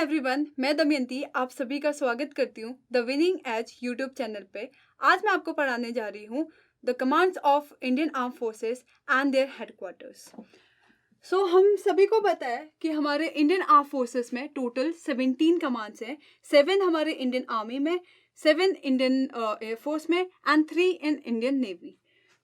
Everyone, मैं दमयंती आप सभी का स्वागत करती हूँ the winning edge YouTube channel पे। आज मैं आपको पढ़ाने जा रही हूँ the commands of Indian arm forces and their headquarters. हम सभी को पता है कि हमारे इंडियन आर्म फोर्सेस में टोटल 17 कमांड्स हैं। 7 हमारे इंडियन आर्मी में, 7 इंडियन एयरफोर्स में एंड 3 इन इंडियन नेवी।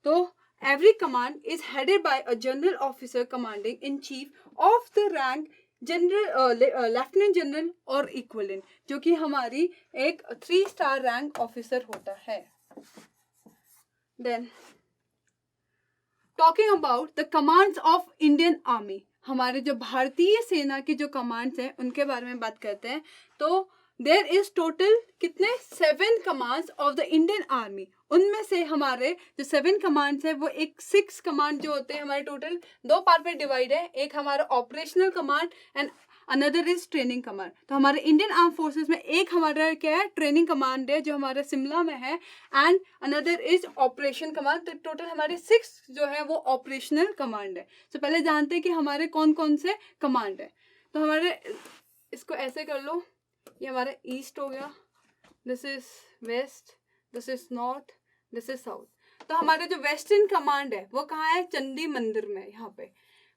तो every command is headed by a general officer commanding in chief of the rank general lieutenant general और इक्वलेंट, जो कि हमारी एक 3 स्टार रैंक ऑफिसर होता है। Then talking about the commands of Indian army, हमारे जो भारतीय सेना की जो कमांड्स हैं उनके बारे में बात करते हैं। तो देयर इज टोटल कितने 7 commands of the Indian army. उनमें से हमारे जो 7 कमांड्स है वो एक 6 कमांड जो होते हैं हमारे टोटल 2 पार्ट में डिवाइड है। एक हमारा operational command and another is training command. तो हमारे इंडियन आर्म फोर्सेस में एक हमारा क्या है, ट्रेनिंग कमांड है जो हमारा शिमला में है, and another is operation command. तो टोटल हमारे 6 जो है वो ऑपरेशनल कमांड है। तो पहले जानते हैं कि हमारे कौन कौन से कमांड है। तो हमारे इसको ऐसे कर लो, ये हमारा ईस्ट हो गया, this is west, this is north, this is south. तो हमारे जो वेस्टर्न कमांड है वो कहाँ है, चंडी मंदिर में यहाँ पे।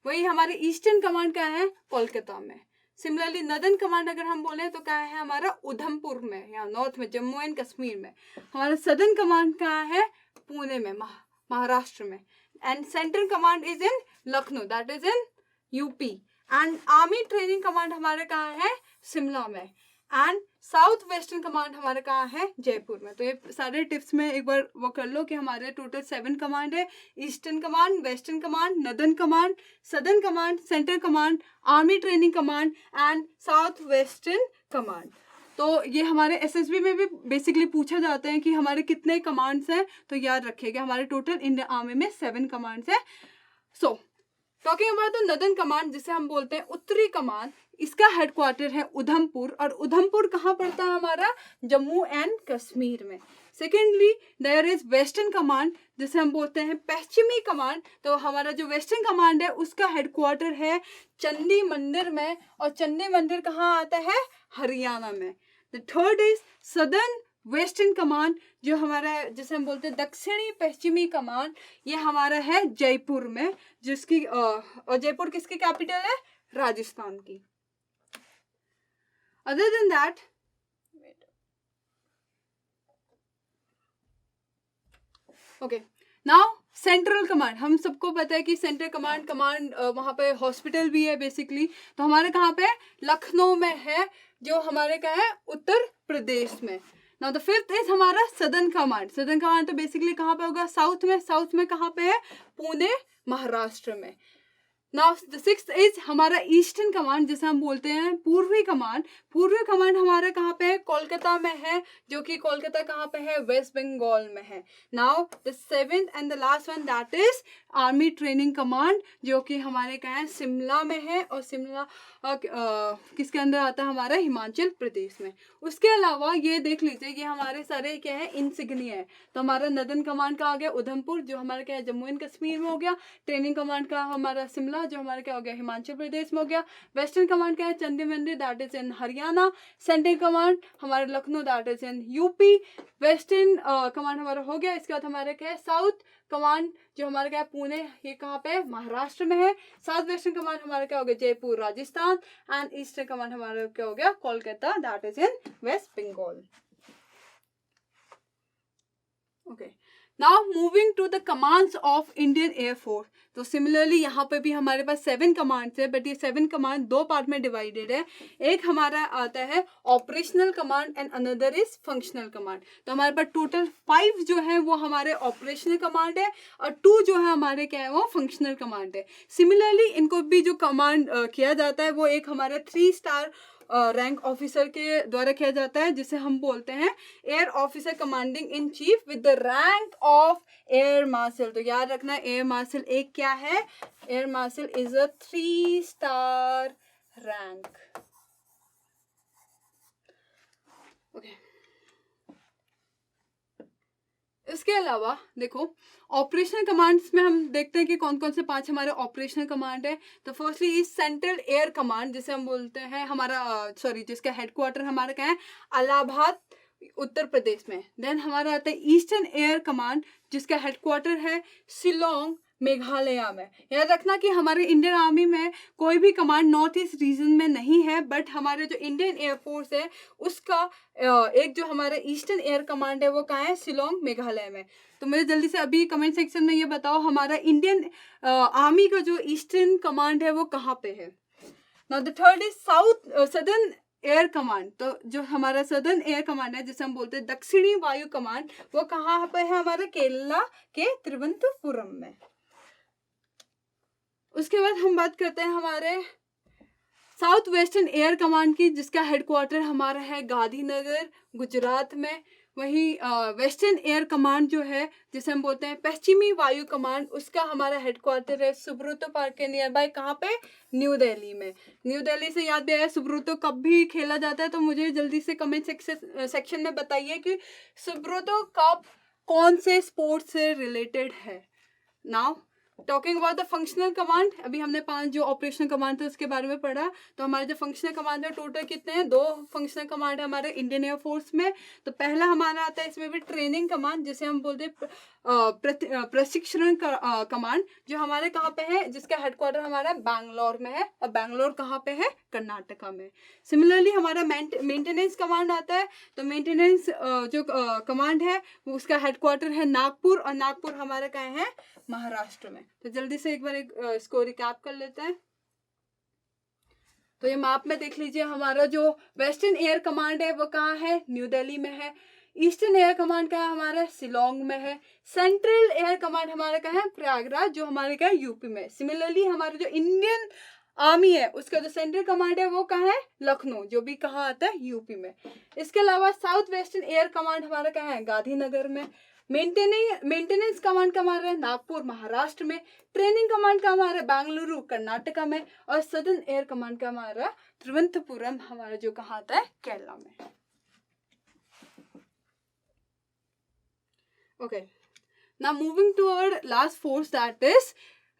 वही हमारे ईस्टर्न कमांड कहाँ है, कोलकाता में। सिमिलरली नदर्न कमांड अगर हम बोले तो कहाँ है हमारा, उधमपुर में, यहाँ नॉर्थ में, जम्मू एंड कश्मीर में। हमारा सदर्न कमांड कहाँ है, पुणे में, महाराष्ट्र में। And central command is in Lucknow, that is in UP. And army training command हमारे कहाँ है, शिमला में। एंड साउथ वेस्टर्न कमांड हमारे कहाँ है, जयपुर में। तो ये सारे टिप्स में एक बार वो कर लो कि हमारे टोटल 7 कमांड है। Eastern command, western command, northern command, southern command, central command, army training command and south western command. तो ये हमारे एसएसबी में भी बेसिकली पूछा जाता है कि हमारे कितने कमांड्स हैं। तो याद रखिएगा हमारे टोटल इंडियन आर्मी में 7 कमांड्स हैं। So talking about the northern command, जिसे हम बोलते हैं उत्तरी कमांड, इसका हेडक्वार्टर है उधमपुर। और उधमपुर कहाँ पड़ता है हमारा, जम्मू एंड कश्मीर में। Secondly there is western command, जिसे हम बोलते हैं पश्चिमी कमांड। तो हमारा जो वेस्टर्न कमांड है उसका हेडक्वार्टर है चंडी मंदिर में, और चंडी मंदिर कहाँ आता है, हरियाणा में। The third is southern western command, जो हमारा जिसे हम बोलते हैं दक्षिणी पश्चिमी कमांड, ये हमारा है जयपुर में, जिसकी और जयपुर किसकी कैपिटल है, राजस्थान की। Other than that, okay, now central command. हम सबको पता है कि सेंट्रल कमांड वहाँ पे हॉस्पिटल भी है बेसिकली। तो हमारे कहाँ पे, लखनऊ में है, जो हमारे का है उत्तर प्रदेश में। नाउ द फिफ्थ इज हमारा सदर्न कमांड। सदर्न कमांड तो बेसिकली कहाँ पे होगा, साउथ में। साउथ में कहाँ पे है, पुणे, महाराष्ट्र में। नाउ द सिक्स्थ इज हमारा ईस्टर्न कमांड, जिसे हम बोलते हैं पूर्वी कमांड। पूर्वी कमांड हमारा कहाँ पे है, कोलकाता में है, जो कि कोलकाता कहाँ पे है, वेस्ट बंगाल में है। Now the seventh and the last one, that is army training command, जो कि हमारे कहाँ है, शिमला में है। और शिमला किसके अंदर आता है, हमारा हिमाचल प्रदेश में। उसके अलावा ये देख लीजिए, ये हमारे सारे क्या है, इंसिग्निया है। तो हमारा नदर्न कमांड का आ गया उधमपुर, जो हमारा क्या है, जम्मू एंड कश्मीर में हो गया। ट्रेनिंग कमांड का हमारा शिमला, जो हमारा क्या हो गया, हिमाचल प्रदेश में हो गया। वेस्टर्न कमांड का है Chandi Mandir, that is in Haryana. Central command हमारे Lucknow, that is in UP. Western command हमारा हो गया। इसके बाद हमारे क्या है, साउथ कमांड, जो हमारा क्या है, पुणे, ये कहाँ पे, महाराष्ट्र में है। साउथ वेस्टर्न कमांड हमारा क्या हो गया, Jaipur, Rajasthan. And eastern command हमारा क्या हो गया, Kolkata, that is in West Bengal. Okay, now moving to the commands of Indian air force. तो सिमिलरली यहाँ पे भी हमारे पास 7 कमांड्स है, बट ये 7 कमांड 2 पार्ट में डिवाइडेड है। एक हमारा आता है operational command and another is functional command. तो हमारे पास टोटल 5 जो है वो हमारे ऑपरेशनल कमांड है, और 2 जो है हमारे क्या है, वो फंक्शनल कमांड है। सिमिलरली इनको भी जो कमांड किया जाता है वो एक हमारे 3 स्टार रैंक ऑफिसर के द्वारा किया जाता है, जिसे हम बोलते हैं air officer commanding in chief with the rank of air marshal. तो याद रखना, एयर मार्शल एक क्या है, air marshal is a 3 star rank. Okay, इसके अलावा देखो ऑपरेशनल कमांड्स में हम देखते हैं कि कौन कौन से 5 हमारे ऑपरेशनल कमांड है। तो firstly is central air command, जिसे हम बोलते हैं हमारा जिसका हेडक्वार्टर हमारा क्या है, इलाहाबाद उत्तर प्रदेश में। देन हमारा आता है ईस्टर्न एयर कमांड, जिसका हेडक्वार्टर है शिलोंग मेघालय में। याद रखना कि हमारे इंडियन आर्मी में कोई भी कमांड नॉर्थ ईस्ट रीजन में नहीं है, बट हमारे जो इंडियन एयरफोर्स है उसका एक जो हमारा ईस्टर्न एयर कमांड है वो कहाँ है, शिलोंग मेघालय में। तो मुझे जल्दी से अभी कमेंट सेक्शन में ये बताओ हमारा इंडियन आर्मी का जो ईस्टर्न कमांड है वो कहाँ पे है। Now the third is southern air command. तो जो हमारा सदर्न एयर कमांड है, जिसे हम बोलते हैं दक्षिणी वायु कमांड, वो कहाँ पे है, हमारे केरला के तिरुवनंतपुरम में। उसके बाद हम बात करते हैं हमारे साउथ वेस्टर्न एयर कमांड की, जिसका हेडक्वार्टर हमारा है गांधीनगर गुजरात में। वहीं वेस्टर्न एयर कमांड जो है, जिसे हम बोलते हैं पश्चिमी वायु कमांड, उसका हमारा हेडक्वार्टर है सुब्रतो पार्क के नियर बाय, कहाँ पे, न्यू दिल्ली में। न्यू दिल्ली से याद भी आया सुब्रतो कब भी खेला जाता है, तो मुझे जल्दी से कमेंट सेक्शन में बताइए कि सुब्रतो कप कौन से स्पोर्ट्स से रिलेटेड है। Now talking about the functional command, अभी हमने 5 जो ऑपरेशनल कमांड थे उसके बारे में पढ़ा। तो हमारे जो फंक्शनल कमांड है टोटल कितने हैं, 2 फंक्शनल कमांड है हमारे इंडियन एयरफोर्स में। तो पहला हमारा आता है इसमें भी ट्रेनिंग कमांड, जिसे हम बोलते हैं प्रशिक्षण कमांड, जो हमारे कहाँ पे है, जिसका हेडक्वार्टर हमारा बैंगलोर में है। और बैंगलोर कहाँ पे है, कर्नाटका में। सिमिलरली हमारा मेंटेनेंस कमांड आता है। तो मेंटेनेंस जो कमांड है उसका हेडक्वार्टर है नागपुर, और नागपुर हमारा कहाँ है, महाराष्ट्र में। तो जल्दी से एक बार इसको रिकैप कर लेते हैं। तो ये मैप में देख लीजिए, हमारा जो वेस्टर्न एयर कमांड है वो कहाँ है, न्यू दिल्ली में है। ईस्टर्न एयर कमांड का हमारा शिलोंग में है। सेंट्रल एयर कमांड हमारा कहाँ है, प्रयागराज, जो हमारे का यूपी में। सिमिलरली हमारा जो इंडियन आर्मी है उसका जो सेंट्रल कमांड है वो कहाँ है, लखनऊ, जो भी कहाँ आता है, यूपी में। इसके अलावा साउथ वेस्टर्न एयर कमांड हमारा कहाँ है, गांधीनगर में। मेंटेनेंस कमांड का हमारा है नागपुर, महाराष्ट्र में। ट्रेनिंग कमांड का हमारा बेंगलुरु, कर्नाटका में। और सदर्न एयर कमांड का हमारा तिरुवनंतपुरम, हमारा जो कहाँ आता है, केरला में। Okay, now moving to our last force, that is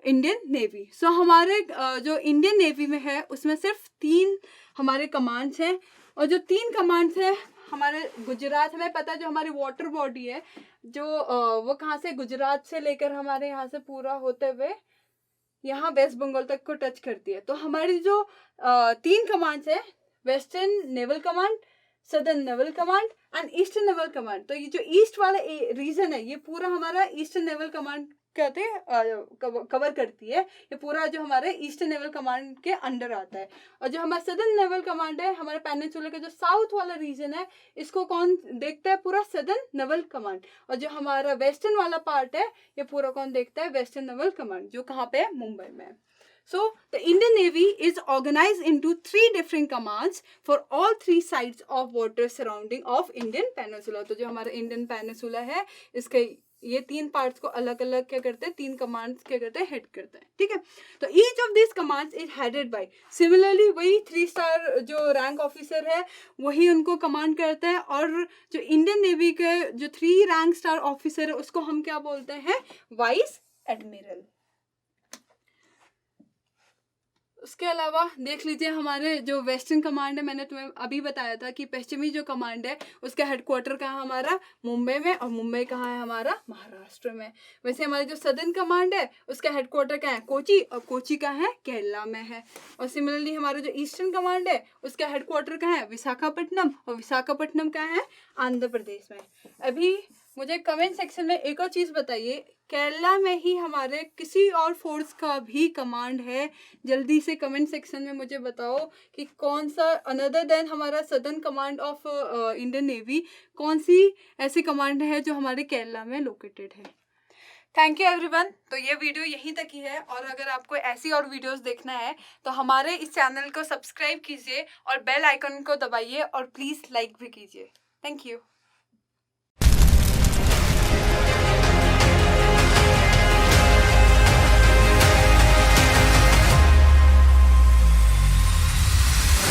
Indian navy. So हमारे जो इंडियन नेवी में है उसमें सिर्फ 3 हमारे कमांड्स हैं। और जो 3 कमांड्स हैं हमारे गुजरात, हमें पता है जो हमारी वाटर बॉडी है जो वो कहाँ से, गुजरात से लेकर हमारे यहाँ से पूरा होते हुए यहाँ वेस्ट बंगाल तक को टच करती है। तो हमारी जो 3 कमांड्स है, western naval command, southern naval command and eastern naval command. तो ये जो ईस्ट वाला रीजन है ये पूरा हमारा ईस्टर्न नेवल कमांड कहते हैं कवर करती है। ये पूरा जो हमारे ईस्टर्न नेवल कमांड के अंडर आता है। और जो हमारा सदर्न नेवल कमांड है, हमारे पेनिनसुला का जो साउथ वाला रीजन है, इसको कौन देखता है, पूरा सदर्न नेवल कमांड। और जो हमारा वेस्टर्न वाला पार्ट है ये पूरा कौन देखता है, वेस्टर्न नेवल कमांड, जो कहाँ पे है, मुंबई में। So the Indian Navy is organized into 3 different commands for all 3 sides of water surrounding of Indian Peninsula. तो जो हमारा इंडियन पेनिनसुला है इसके ये 3 पार्ट्स को अलग अलग क्या करते हैं, 3 कमांड्स क्या करते हैं, हेड करते हैं। ठीक है, तो each of this commands is headed by, similarly वही 3 स्टार जो रैंक ऑफिसर है वही उनको कमांड करता है। और जो इंडियन नेवी के जो 3 रैंक स्टार ऑफिसर है उसको हम क्या बोलते हैं, वाइस एडमिरल। उसके अलावा देख लीजिए हमारे जो वेस्टर्न कमांड है, मैंने तुम्हें अभी बताया था कि पश्चिमी जो कमांड है उसका हेडक्वार्टर कहाँ हमारा, मुंबई में। और मुंबई कहाँ है हमारा, महाराष्ट्र में। वैसे हमारी जो सदर्न कमांड है उसका हेडक्वार्टर कहाँ है, कोची, और कोची कहाँ है, केरला में है। और सिमिलरली हमारा जो ईस्टर्न कमांड है उसका हेडक्वार्टर कहाँ है, विशाखापट्टनम, और विशाखापट्टनम कहाँ है, आंध्र प्रदेश में। अभी मुझे कमेंट सेक्शन में एक और चीज़ बताइए, केरला में ही हमारे किसी और फोर्स का भी कमांड है? जल्दी से कमेंट सेक्शन में मुझे बताओ कि कौन सा, अनदर देन हमारा southern command of Indian navy, कौन सी ऐसी कमांड है जो हमारे केरला में लोकेटेड है। Thank you everyone. तो ये वीडियो यहीं तक ही है, और अगर आपको ऐसी और वीडियोस देखना है तो हमारे इस चैनल को सब्सक्राइब कीजिए और बेल आइकन को दबाइए, और प्लीज़ लाइक भी कीजिए। Thank you.